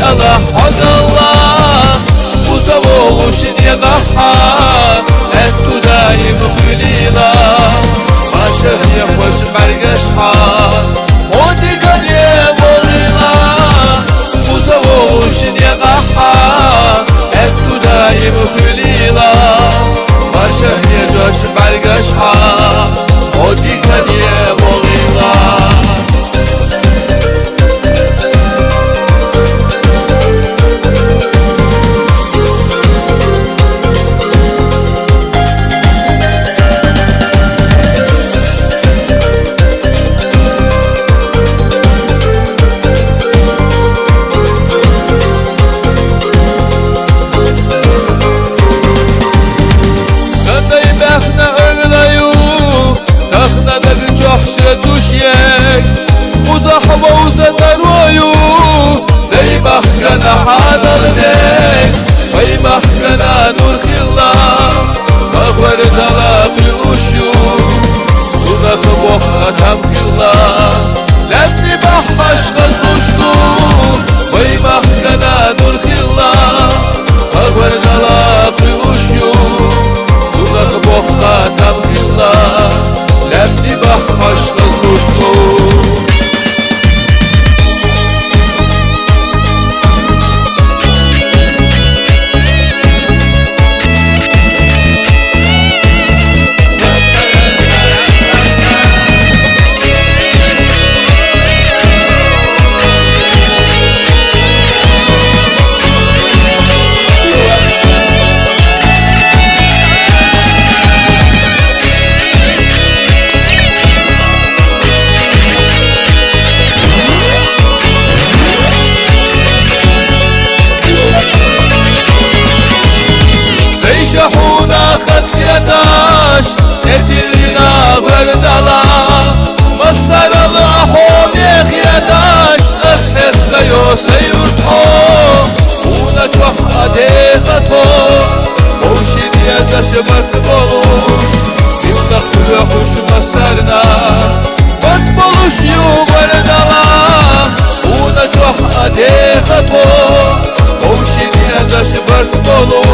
الله حق الله وزوغوشن يضحى انتو دايم خليلا ما شهر يخوش برقشحى ودي كان يبغيلا وزوغوشن يضحى انتو دايم خليلا ما شهر يجوش برقشحى ودي كان يبغيلا مخنا حاضرنك وي مخنا نور خلا مغور دلاقي وشو ونك بوخنا تم خلا لبني بحش خزوشنو وي مخنا نور خلا مغور دلاقي وشو ونك بوخنا تم خلا لبني بحش خزوشنو شحونا خسكيتاش تتلنا بردلا مصر الأحوم يخيتاش أسحس ليو سيرتحو ونجوح أديختو وشين يدش برتبولوش يونخلوحوش مصرنا برتبولوش يو بردلا ونجوح أديختو وشين يدش برتبولوش